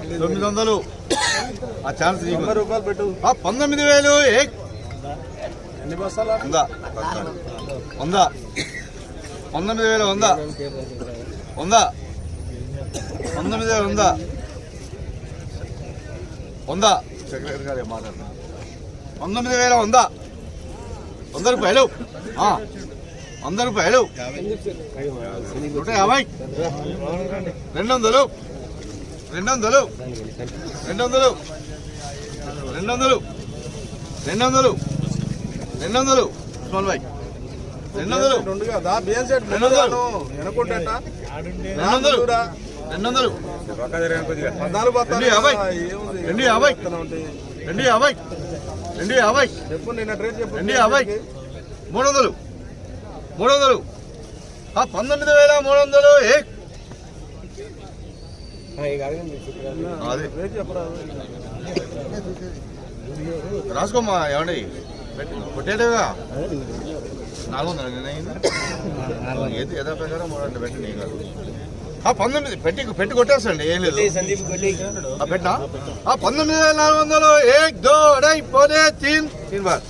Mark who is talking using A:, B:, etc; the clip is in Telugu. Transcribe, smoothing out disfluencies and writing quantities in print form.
A: 900 ఆ ఛాన్స్
B: రూపాయలు పెట్టు.
A: 19,000
B: ఎన్ని బస్తాలు?
A: 100 19,000 100 సెక్రటరీ గారు మాట్లాడుతున్నారు 19,000 100 రూపాయలు 100 రూపాయలు 150 200 ఉస్మాన్ భాయ్ 200
B: చెప్పు. నిన్న రేట్ చెప్పు.
A: 300 19,300
B: రేట్ చెప్పరా?
A: రాసుకోమ్మా ఏమండి కొట్టేటగా 400 ఏది యథా ప్రకారం 300 పెట్టి నేను కాదు 19 పెట్టి కొట్టేస్తాండి ఏం లేదు పెట్టినా 19,400 1 2 3 4 3 బార్